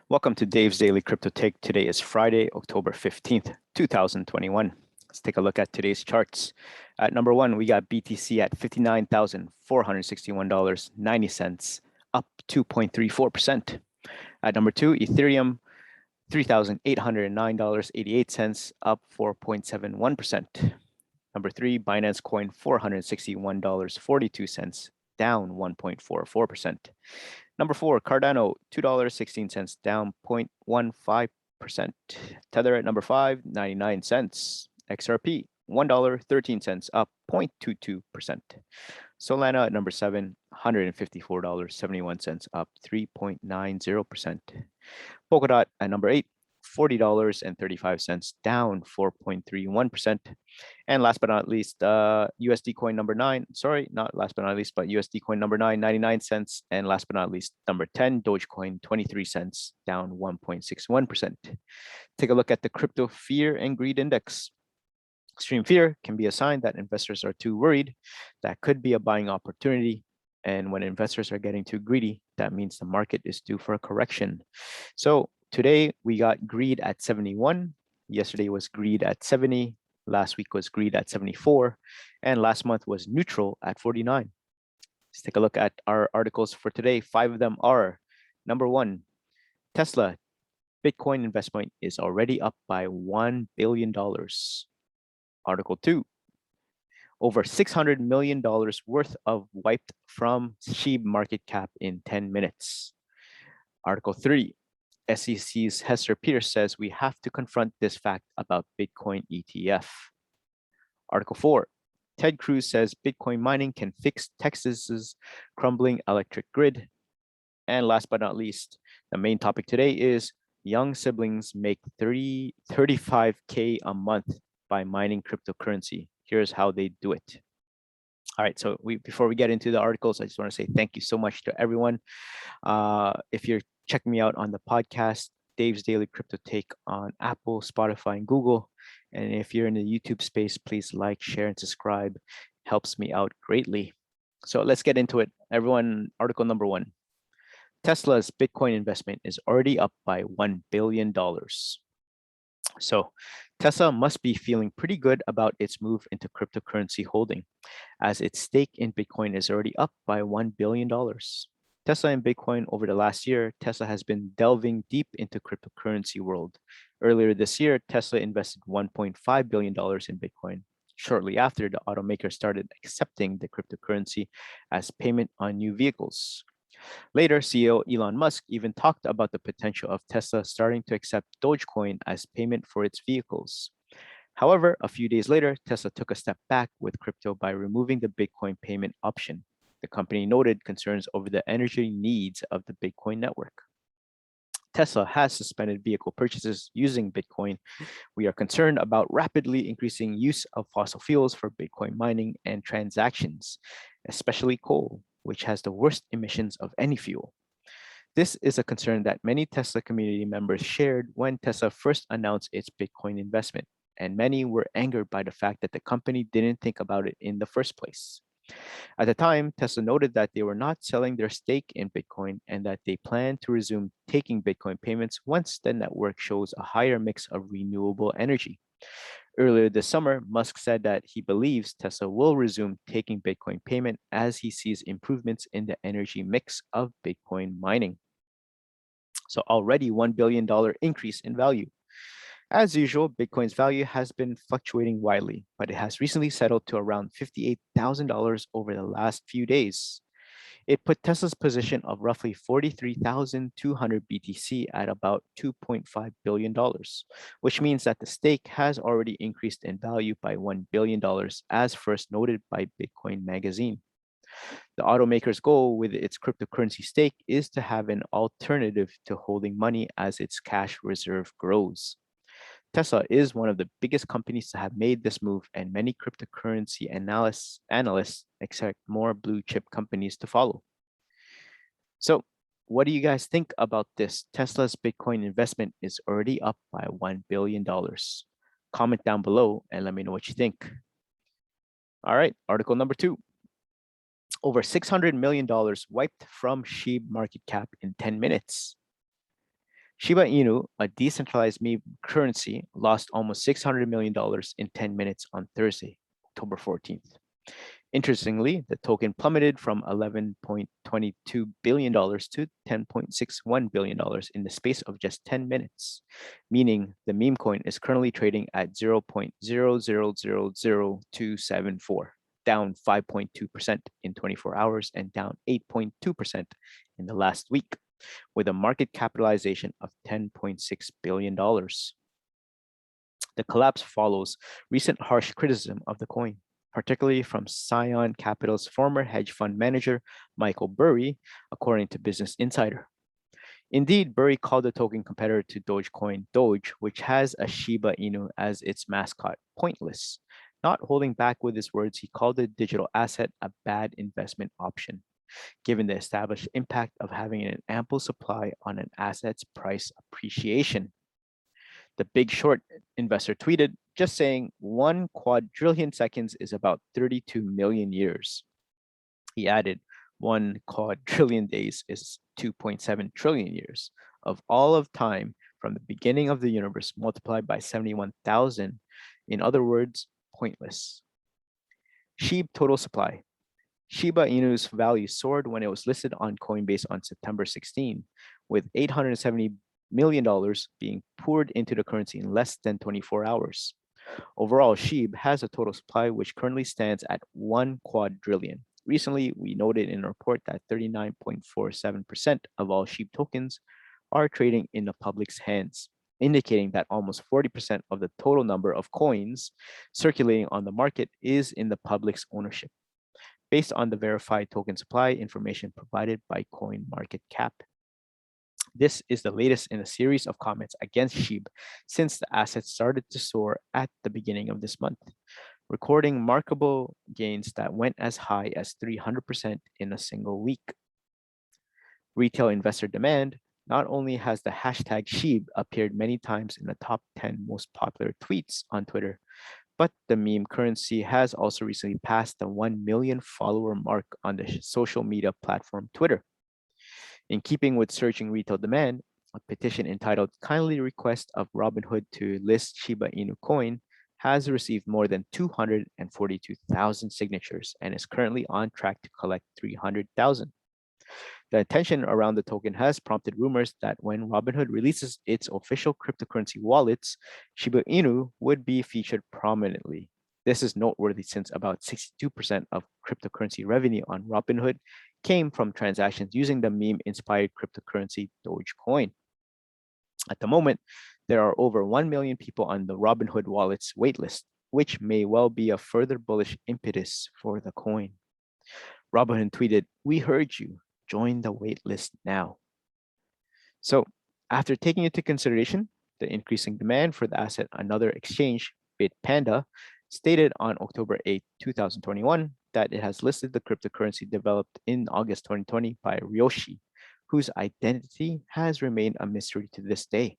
Welcome to Dave's Daily Crypto Take. Today is Friday, October 15th, 2021. Let's take a look at today's charts. At number one, we got BTC at $59,461.90, up 2.34%. At number two, Ethereum, $3,809.88, up 4.71%. Number three, Binance Coin, $461.42, down 1.44%. Number four, Cardano, $2.16, down 0.15%. Tether at number five, 99 cents. XRP, $1.13, up 0.22%. Solana at number seven, $154.71, up 3.90%. Polkadot at number eight, $40.35, down 4.31%. And last but not least, USD coin number nine, sorry, not last but not least, but USD coin number nine, 99 cents. And last but not least, number 10, Dogecoin, 23 cents, down 1.61%. Take a look at the crypto fear and greed index. Extreme fear can be a sign that investors are too worried. That could be a buying opportunity. And when investors are getting too greedy, that means the market is due for a correction. So today we got greed at 71. Yesterday was greed at 70. Last week was greed at 74. And last month was neutral at 49. Let's take a look at our articles for today. 5 of them are: number one, Tesla Bitcoin investment is already up by $1 billion. Article 2, over $600 million worth of wiped from SHIB market cap in 10 minutes. Article 3, SEC's Hester Peters says we have to confront this fact about Bitcoin ETF. Article 4, Ted Cruz says Bitcoin mining can fix Texas's crumbling electric grid. And last but not least, the main topic today is young siblings make $35K a month by mining cryptocurrency. Here's how they do it. All right, so before we get into the articles, I just want to say thank you so much to everyone. If you're checking me out on the podcast, Dave's Daily Crypto Take on Apple, Spotify, and Google. And if you're in the YouTube space, please like, share, and subscribe. Helps me out greatly. So let's get into it. Everyone, article number one. Tesla's Bitcoin investment is already up by $1 billion. So Tesla must be feeling pretty good about its move into cryptocurrency holding, as its stake in Bitcoin is already up by $1 billion. Tesla and Bitcoin over the last year, Tesla has been delving deep into cryptocurrency world. Earlier this year, Tesla invested $1.5 billion in Bitcoin. Shortly after, the automaker started accepting the cryptocurrency as payment on new vehicles. Later, CEO Elon Musk even talked about the potential of Tesla starting to accept Dogecoin as payment for its vehicles. However, a few days later, Tesla took a step back with crypto by removing the Bitcoin payment option. The company noted concerns over the energy needs of the Bitcoin network. Tesla has suspended vehicle purchases using Bitcoin. We are concerned about rapidly increasing use of fossil fuels for Bitcoin mining and transactions, especially coal, which has the worst emissions of any fuel. This is a concern that many Tesla community members shared when Tesla first announced its Bitcoin investment, and many were angered by the fact that the company didn't think about it in the first place. At the time, Tesla noted that they were not selling their stake in Bitcoin and that they plan to resume taking Bitcoin payments once the network shows a higher mix of renewable energy. Earlier this summer, Musk said that he believes Tesla will resume taking Bitcoin payment as he sees improvements in the energy mix of Bitcoin mining. So already $1 billion increase in value. As usual, Bitcoin's value has been fluctuating widely, but it has recently settled to around $58,000 over the last few days. It put Tesla's position of roughly 43,200 BTC at about $2.5 billion, which means that the stake has already increased in value by $1 billion, as first noted by Bitcoin Magazine. The automaker's goal with its cryptocurrency stake is to have an alternative to holding money as its cash reserve grows. Tesla is one of the biggest companies to have made this move, and many cryptocurrency analysts expect more blue chip companies to follow. So, what do you guys think about this? Tesla's Bitcoin investment is already up by $1 billion. Comment down below and let me know what you think. All right, article number 2. Over $600 million wiped from SHIB market cap in 10 minutes. Shiba Inu, a decentralized meme currency, lost almost $600 million in 10 minutes on Thursday, October 14th. Interestingly, the token plummeted from $11.22 billion to $10.61 billion in the space of just 10 minutes, meaning the meme coin is currently trading at 0.0000274, down 5.2% in 24 hours and down 8.2% in the last week, with a market capitalization of $10.6 billion. The collapse follows recent harsh criticism of the coin, particularly from Scion Capital's former hedge fund manager, Michael Burry, according to Business Insider. Indeed, Burry called the token competitor to Dogecoin Doge, which has a Shiba Inu as its mascot, pointless. Not holding back with his words, he called the digital asset a bad investment option, given the established impact of having an ample supply on an asset's price appreciation. The Big Short investor tweeted, just saying 1 quadrillion seconds is about 32 million years. He added, 1 quadrillion days is 2.7 trillion years of all of time from the beginning of the universe multiplied by 71,000. In other words, pointless. SHIB total supply. Shiba Inu's value soared when it was listed on Coinbase on September 16, with $870 million being poured into the currency in less than 24 hours. Overall, SHIB has a total supply which currently stands at 1 quadrillion. Recently, we noted in a report that 39.47% of all SHIB tokens are trading in the public's hands, indicating that almost 40% of the total number of coins circulating on the market is in the public's ownership, based on the verified token supply information provided by CoinMarketCap. This is the latest in a series of comments against SHIB since the asset started to soar at the beginning of this month, recording remarkable gains that went as high as 300% in a single week. Retail investor demand. Not only has the hashtag SHIB appeared many times in the top 10 most popular tweets on Twitter, but the meme currency has also recently passed the 1 million follower mark on the social media platform Twitter. In keeping with surging retail demand, a petition entitled Kindly Request of Robinhood to List Shiba Inu Coin has received more than 242,000 signatures and is currently on track to collect 300,000. The attention around the token has prompted rumors that when Robinhood releases its official cryptocurrency wallets, Shiba Inu would be featured prominently. This is noteworthy since about 62% of cryptocurrency revenue on Robinhood came from transactions using the meme-inspired cryptocurrency Dogecoin. At the moment, there are over 1 million people on the Robinhood wallet's waitlist, which may well be a further bullish impetus for the coin. Robinhood tweeted, "We heard you. Join the waitlist now." So, after taking into consideration the increasing demand for the asset, another exchange, Bitpanda, stated on October 8, 2021, that it has listed the cryptocurrency developed in August 2020 by Ryoshi, whose identity has remained a mystery to this day.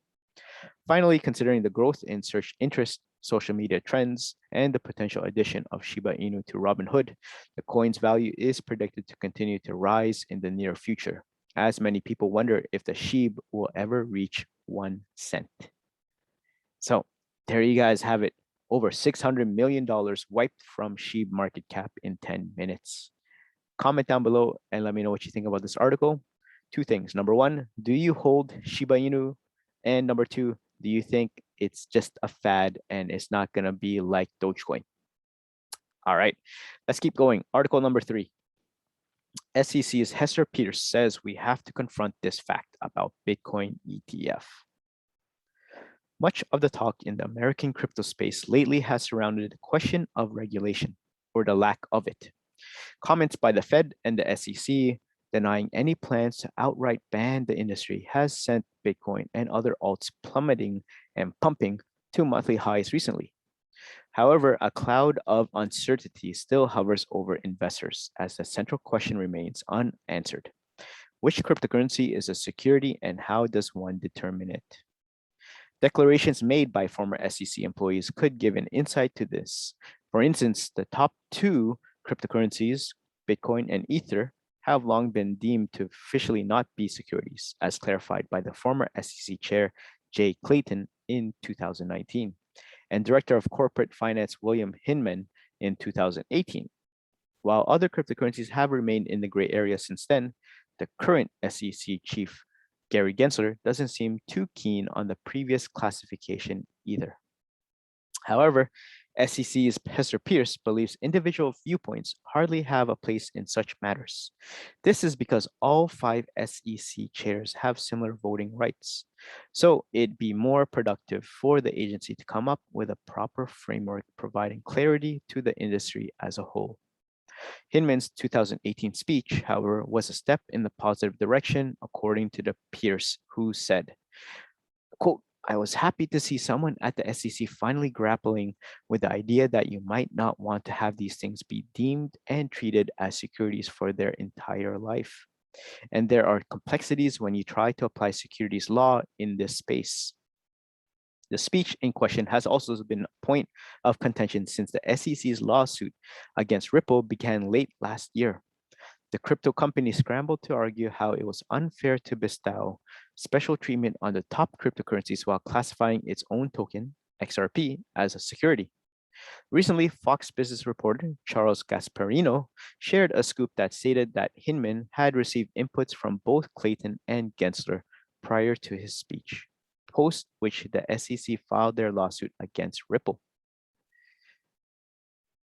Finally, considering the growth in search interest, social media trends, and the potential addition of Shiba Inu to Robinhood, the coin's value is predicted to continue to rise in the near future, as many people wonder if the SHIB will ever reach 1 cent. So there you guys have it. Over $600 million wiped from SHIB market cap in 10 minutes. Comment down below and let me know what you think about this article. 2 things. Number 1, do you hold Shiba Inu? And number 2, do you think it's just a fad and it's not going to be like Dogecoin? All right, let's keep going. Article number 3. SEC's Hester Peters says we have to confront this fact about Bitcoin ETF. Much of the talk in the American crypto space lately has surrounded the question of regulation, or the lack of it. Comments by the Fed and the SEC denying any plans to outright ban the industry has sent Bitcoin and other alts plummeting and pumping to monthly highs recently. However, a cloud of uncertainty still hovers over investors as the central question remains unanswered. Which cryptocurrency is a security and how does one determine it? Declarations made by former SEC employees could give an insight to this. For instance, the top 2 cryptocurrencies, Bitcoin and Ether, have long been deemed to officially not be securities, as clarified by the former SEC Chair Jay Clayton in 2019 and Director of Corporate Finance William Hinman in 2018. While other cryptocurrencies have remained in the gray area since then, the current SEC Chief Gary Gensler doesn't seem too keen on the previous classification either. However, SEC's Hester Pierce believes individual viewpoints hardly have a place in such matters. This is because all 5 SEC chairs have similar voting rights. So it'd be more productive for the agency to come up with a proper framework providing clarity to the industry as a whole. Hinman's 2018 speech, however, was a step in the positive direction, according to the Pierce, who said, quote, I was happy to see someone at the SEC finally grappling with the idea that you might not want to have these things be deemed and treated as securities for their entire life. And there are complexities when you try to apply securities law in this space. The speech in question has also been a point of contention since the SEC's lawsuit against Ripple began late last year. The crypto company scrambled to argue how it was unfair to bestow special treatment on the top cryptocurrencies while classifying its own token, XRP, as a security. Recently, Fox Business reporter Charles Gasparino shared a scoop that stated that Hinman had received inputs from both Clayton and Gensler prior to his speech, post which the SEC filed their lawsuit against Ripple.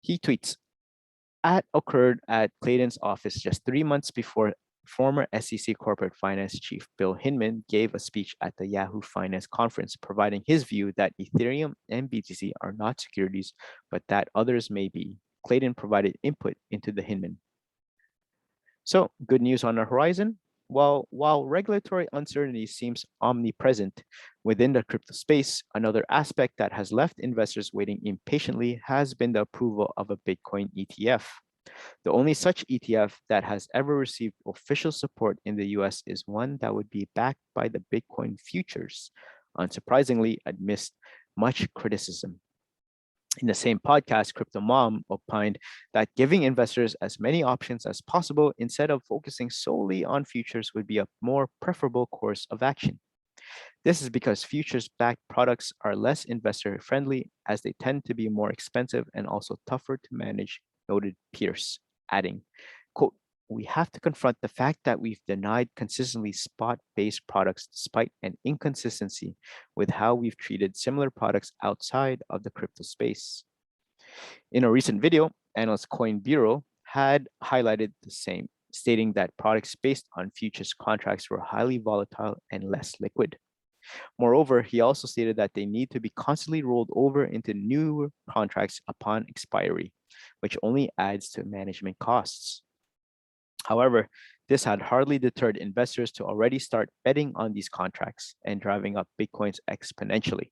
He tweets, occurred at Clayton's office just 3 months before former SEC corporate finance chief Bill Hinman gave a speech at the Yahoo Finance conference, providing his view that Ethereum and BTC are not securities, but that others may be. Clayton provided input into the Hinman. So, good news on the horizon. While regulatory uncertainty seems omnipresent within the crypto space, another aspect that has left investors waiting impatiently has been the approval of a Bitcoin ETF. The only such ETF that has ever received official support in the US is one that would be backed by the Bitcoin futures, unsurprisingly amidst much criticism. In the same podcast, Crypto Mom opined that giving investors as many options as possible instead of focusing solely on futures would be a more preferable course of action. This is because futures-backed products are less investor-friendly as they tend to be more expensive and also tougher to manage, noted Pierce, adding, quote, we have to confront the fact that we've denied consistently spot-based products despite an inconsistency with how we've treated similar products outside of the crypto space. In a recent video, analyst Coin Bureau had highlighted the same, stating that products based on futures contracts were highly volatile and less liquid. Moreover, he also stated that they need to be constantly rolled over into newer contracts upon expiry, which only adds to management costs. However, this had hardly deterred investors to already start betting on these contracts and driving up Bitcoins exponentially.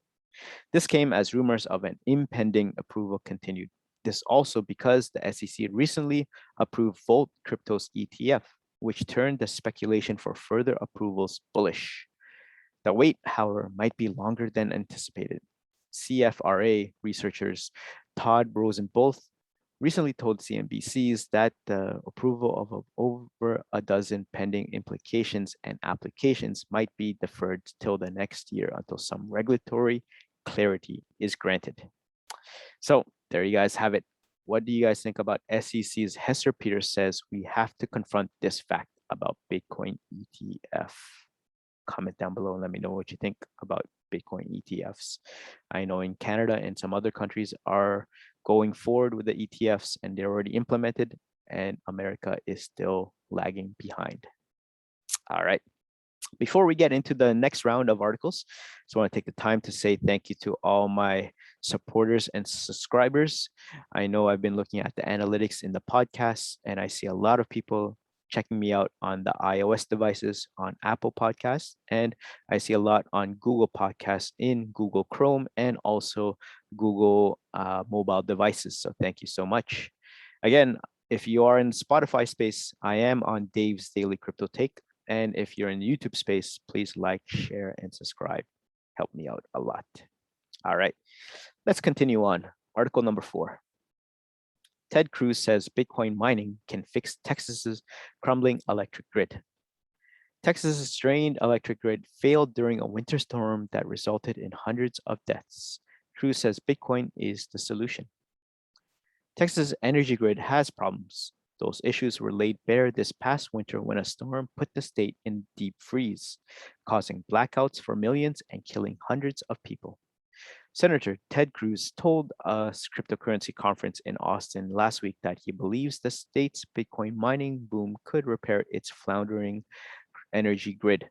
This came as rumors of an impending approval continued. This also because the SEC recently approved Volt Crypto's ETF, which turned the speculation for further approvals bullish. The wait, however, might be longer than anticipated. CFRA researchers Todd Rosenboth recently told CNBC's that the approval of over a dozen pending implications and applications might be deferred till the next year until some regulatory clarity is granted. So there you guys have it. What do you guys think about SEC's Hester Peters says we have to confront this fact about Bitcoin ETF? Comment down below and let me know what you think about Bitcoin ETFs. I know in Canada and some other countries are going forward with the ETFs and they're already implemented, and America is still lagging behind. All right. Before we get into the next round of articles, I just want to take the time to say thank you to all my supporters and subscribers. I know I've been looking at the analytics in the podcast, and I see a lot of people checking me out on the iOS devices on Apple Podcasts, and I see a lot on Google Podcasts in Google Chrome and also Google mobile devices. So thank you so much. Again, if you are in Spotify space, I am on Dave's Daily Crypto Take. And if you're in the YouTube space, please like, share, and subscribe. Help me out a lot. All right, let's continue on. Article number 4. Ted Cruz says Bitcoin mining can fix Texas's crumbling electric grid. Texas's strained electric grid failed during a winter storm that resulted in hundreds of deaths. Cruz says Bitcoin is the solution. Texas' energy grid has problems. Those issues were laid bare this past winter when a storm put the state in deep freeze, causing blackouts for millions and killing hundreds of people. Senator Ted Cruz told a cryptocurrency conference in Austin last week that he believes the state's Bitcoin mining boom could repair its floundering energy grid.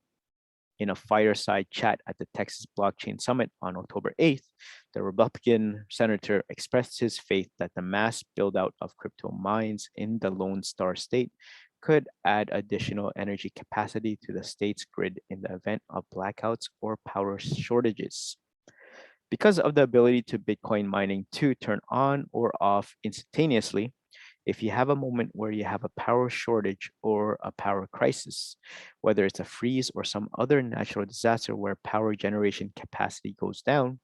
In a fireside chat at the Texas Blockchain Summit on October 8th, the Republican senator expressed his faith that the mass build-out of crypto mines in the Lone Star State could add additional energy capacity to the state's grid in the event of blackouts or power shortages. Because of the ability to Bitcoin mining to turn on or off instantaneously, if you have a moment where you have a power shortage or a power crisis, whether it's a freeze or some other natural disaster where power generation capacity goes down,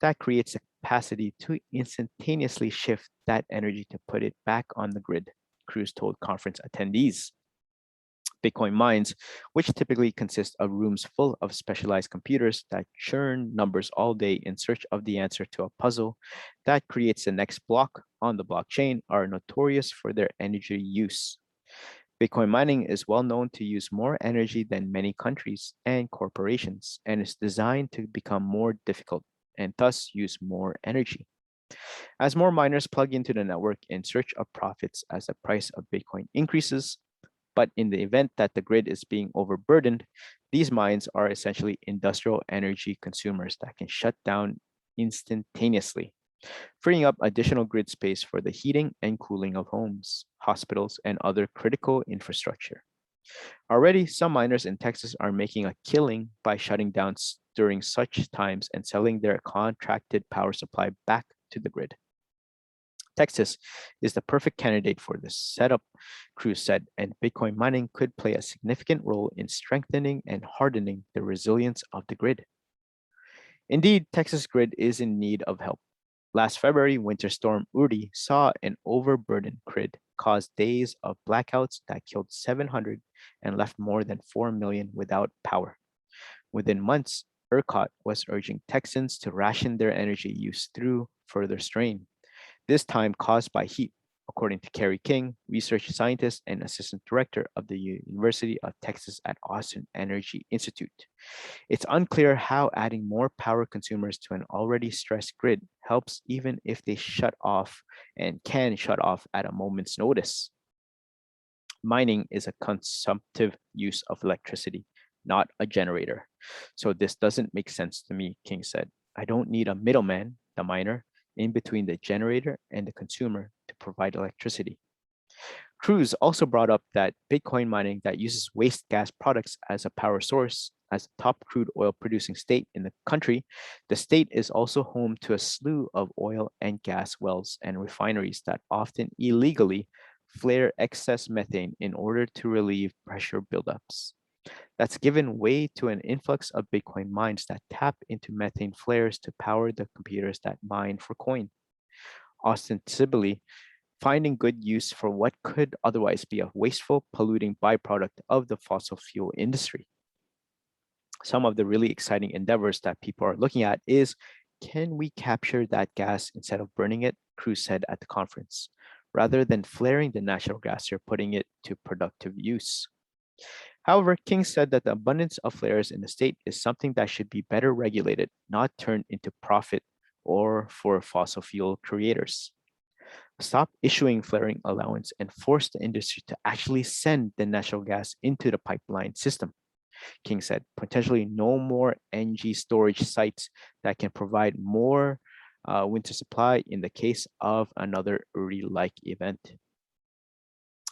that creates a capacity to instantaneously shift that energy to put it back on the grid, Cruz told conference attendees. Bitcoin mines, which typically consist of rooms full of specialized computers that churn numbers all day in search of the answer to a puzzle that creates the next block on the blockchain, are notorious for their energy use. Bitcoin mining is well known to use more energy than many countries and corporations, and is designed to become more difficult and thus use more energy. As more miners plug into the network in search of profits as the price of Bitcoin increases, but in the event that the grid is being overburdened, these mines are essentially industrial energy consumers that can shut down instantaneously, freeing up additional grid space for the heating and cooling of homes, hospitals, and other critical infrastructure. Already, some miners in Texas are making a killing by shutting down during such times and selling their contracted power supply back to the grid. Texas is the perfect candidate for this setup, Cruz said, and Bitcoin mining could play a significant role in strengthening and hardening the resilience of the grid. Indeed, Texas grid is in need of help. Last February, Winter Storm Uri saw an overburdened grid cause days of blackouts that killed 700 and left more than 4 million without power. Within months, ERCOT was urging Texans to ration their energy use through further strain, this time caused by heat, according to Kerry King, research scientist and assistant director of the University of Texas at Austin Energy Institute. It's unclear how adding more power consumers to an already stressed grid helps, even if they shut off and can shut off at a moment's notice. Mining is a consumptive use of electricity, not a generator. So this doesn't make sense to me, King said. I don't need a middleman, the miner, in between the generator and the consumer to provide electricity. Cruz also brought up that Bitcoin mining that uses waste gas products as a power source, as the top crude oil producing state in the country, the state is also home to a slew of oil and gas wells and refineries that often illegally flare excess methane in order to relieve pressure buildups. That's given way to an influx of Bitcoin mines that tap into methane flares to power the computers that mine for coin. Ostensibly, finding good use for what could otherwise be a wasteful, polluting byproduct of the fossil fuel industry. Some of the really exciting endeavors that people are looking at is, can we capture that gas instead of burning it? Cruz said at the conference. Rather than flaring the natural gas, you're putting it to productive use. However, King said that the abundance of flares in the state is something that should be better regulated, not turned into profit or for fossil fuel creators. Stop issuing flaring allowance and force the industry to actually send the natural gas into the pipeline system, King said. Potentially no more NG storage sites that can provide more winter supply in the case of another Uri-like event.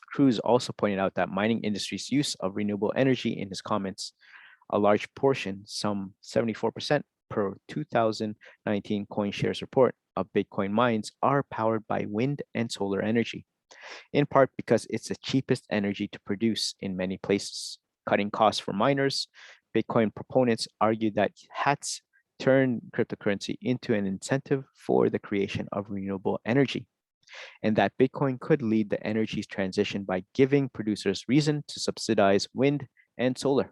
Cruz also pointed out that mining industry's use of renewable energy in his comments, a large portion, some 74% per 2019 CoinShares report of Bitcoin mines, are powered by wind and solar energy, in part because it's the cheapest energy to produce in many places. Cutting costs for miners, Bitcoin proponents argue that HATs turn cryptocurrency into an incentive for the creation of renewable energy. and that Bitcoin could lead the energy transition by giving producers reason to subsidize wind and solar.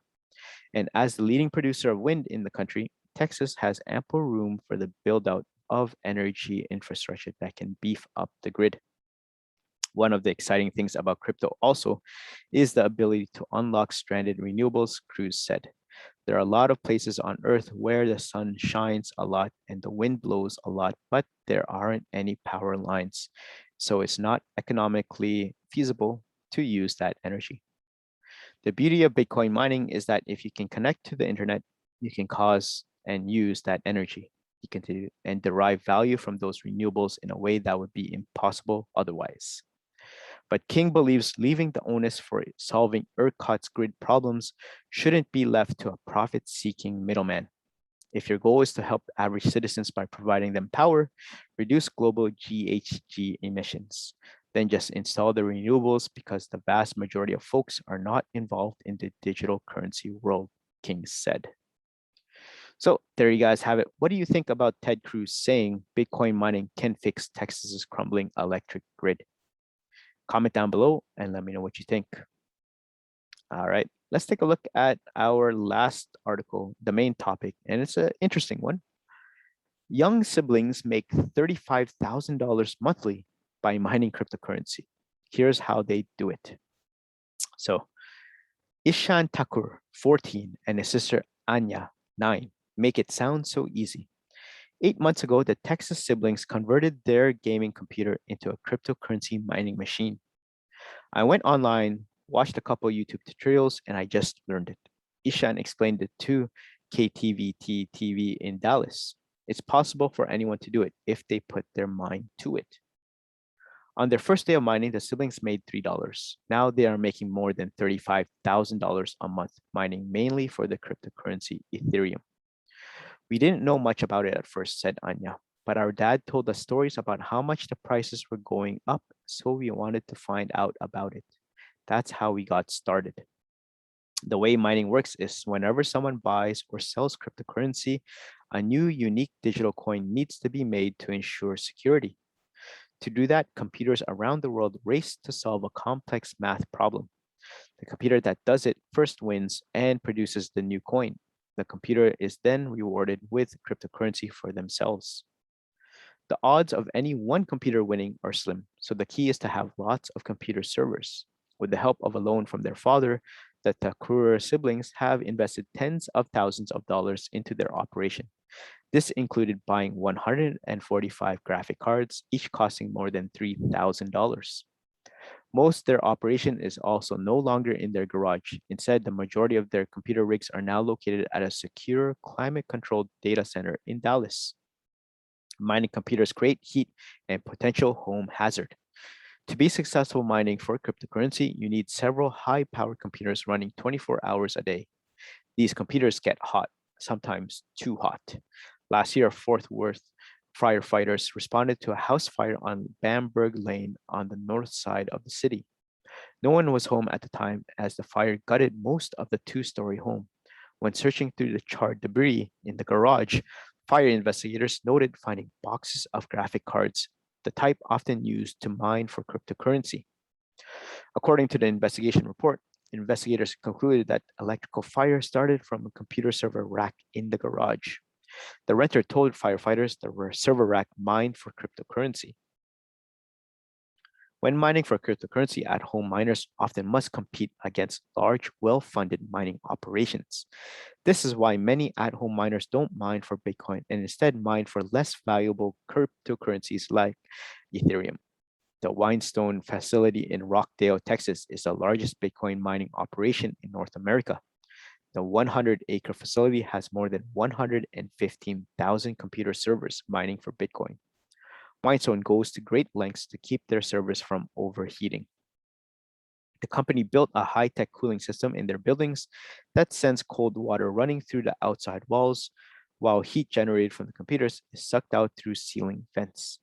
And as the leading producer of wind in the country, Texas has ample room for the build out of energy infrastructure that can beef up the grid. One of the exciting things about crypto also is the ability to unlock stranded renewables, Cruz said. There are a lot of places on Earth where the sun shines a lot and the wind blows a lot, but there aren't any power lines. So it's not economically feasible to use that energy. The beauty of Bitcoin mining is that if you can connect to the internet, you can cause and use that energy. You can and derive value from those renewables in a way that would be impossible otherwise. But King believes leaving the onus for solving ERCOT's grid problems shouldn't be left to a profit-seeking middleman. If your goal is to help average citizens by providing them power, reduce global GHG emissions, then just install the renewables because the vast majority of folks are not involved in the digital currency world, King said. So there you guys have it. What do you think about Ted Cruz saying Bitcoin mining can fix Texas's crumbling electric grid? Comment down below and let me know what you think. All right, let's take a look at our last article, the main topic, and it's an interesting one. Young siblings make $35,000 monthly by mining cryptocurrency. Here's how they do it. So, Ishan Thakur, 14, and his sister Anya, 9, make it sound so easy. 8 months ago, the Texas siblings converted their gaming computer into a cryptocurrency mining machine. I went online, watched a couple YouTube tutorials, and I just learned it. Ishan explained it to KTVT TV in Dallas. It's possible for anyone to do it if they put their mind to it. On their first day of mining, the siblings made $3. Now they are making more than $35,000 a month, mining mainly for the cryptocurrency Ethereum. We didn't know much about it at first, said Anya, but our dad told us stories about how much the prices were going up, so we wanted to find out about it. That's how we got started. The way mining works is whenever someone buys or sells cryptocurrency, a new unique digital coin needs to be made to ensure security. To do that, computers around the world race to solve a complex math problem. The computer that does it first wins and produces the new coin. The computer is then rewarded with cryptocurrency for themselves. The odds of any one computer winning are slim, so the key is to have lots of computer servers. With the help of a loan from their father, the Thakur siblings have invested tens of thousands of dollars into their operation. This included buying 145 graphic cards, each costing more than $3,000. Most their operation is also no longer in their garage. Instead, the majority of their computer rigs are now located at a secure, climate-controlled data center in Dallas. Mining computers create heat and potential home hazard. To be successful mining for cryptocurrency, you need several high-powered computers running 24 hours a day. These computers get hot, sometimes too hot. Last year, Fort Worth firefighters responded to a house fire on Bamberg Lane on the north side of the city. No one was home at the time as the fire gutted most of the two-story home. When searching through the charred debris in the garage, fire investigators noted finding boxes of graphic cards, the type often used to mine for cryptocurrency. According to the investigation report, investigators concluded that electrical fire started from a computer server rack in the garage. The renter told firefighters there were server rack mined for cryptocurrency. When mining for cryptocurrency, at-home miners often must compete against large, well-funded mining operations. This is why many at-home miners don't mine for Bitcoin and instead mine for less valuable cryptocurrencies like Ethereum. The Whinstone facility in Rockdale, Texas, is the largest Bitcoin mining operation in North America. The 100-acre facility has more than 115,000 computer servers mining for Bitcoin. Whinstone goes to great lengths to keep their servers from overheating. The company built a high-tech cooling system in their buildings that sends cold water running through the outside walls, while heat generated from the computers is sucked out through ceiling vents.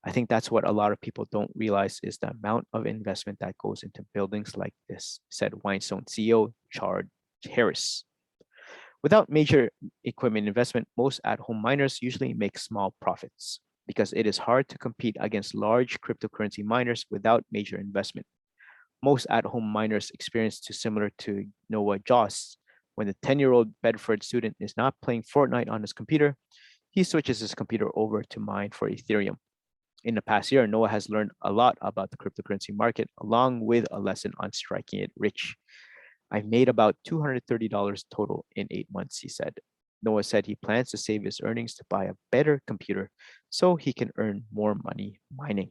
I think that's what a lot of people don't realize is the amount of investment that goes into buildings like this, said Whinstone CEO Chard Harris. Without major equipment investment, most at-home miners usually make small profits. because it is hard to compete against large cryptocurrency miners without major investment. Most at-home miners experience too similar to Noah Joss. When the 10-year-old Bedford student is not playing Fortnite on his computer, he switches his computer over to mine for Ethereum. In the past year, Noah has learned a lot about the cryptocurrency market, along with a lesson on striking it rich. I made about $230 total in 8 months, he said. Noah said he plans to save his earnings to buy a better computer so he can earn more money mining.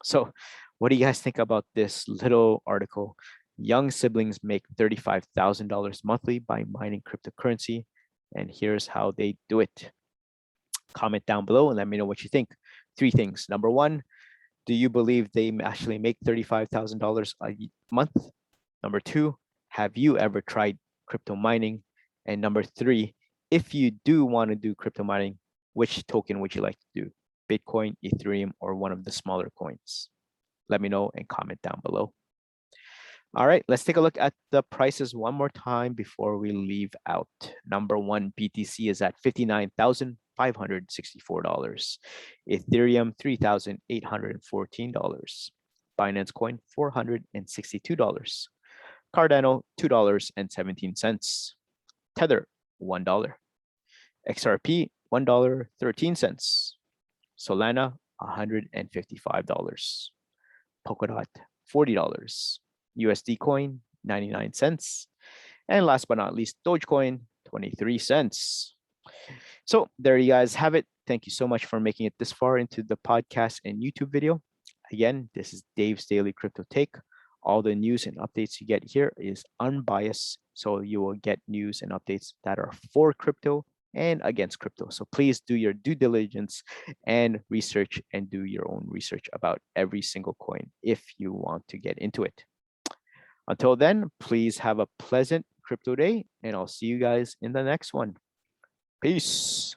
So, what do you guys think about this little article? Young siblings make $35,000 monthly by mining cryptocurrency, and here's how they do it. Comment down below and let me know what you think. 3 things. Number one, do you believe they actually make $35,000 a month? Number two, have you ever tried crypto mining? And number three, if you do want to do crypto mining, which token would you like to do? Bitcoin, Ethereum, or one of the smaller coins? Let me know and comment down below. All right, let's take a look at the prices one more time before we leave out. Number one, BTC is at $59,564. Ethereum, $3,814. Binance Coin, $462. Cardano, $2.17. Tether, $1. XRP, $1.13. Solana, $155. Polkadot, $40. USD coin, 99 cents. And last but not least, Dogecoin, 23 cents. So there you guys have it. Thank you so much for making it this far into the podcast and YouTube video. Again, this is Dave's Daily Crypto Take. All the news and updates you get here is unbiased. So you will get news and updates that are for crypto and against crypto. So please do your due diligence and research and do your own research about every single coin if you want to get into it. Until then, please have a pleasant crypto day, and I'll see you guys in the next one. Peace.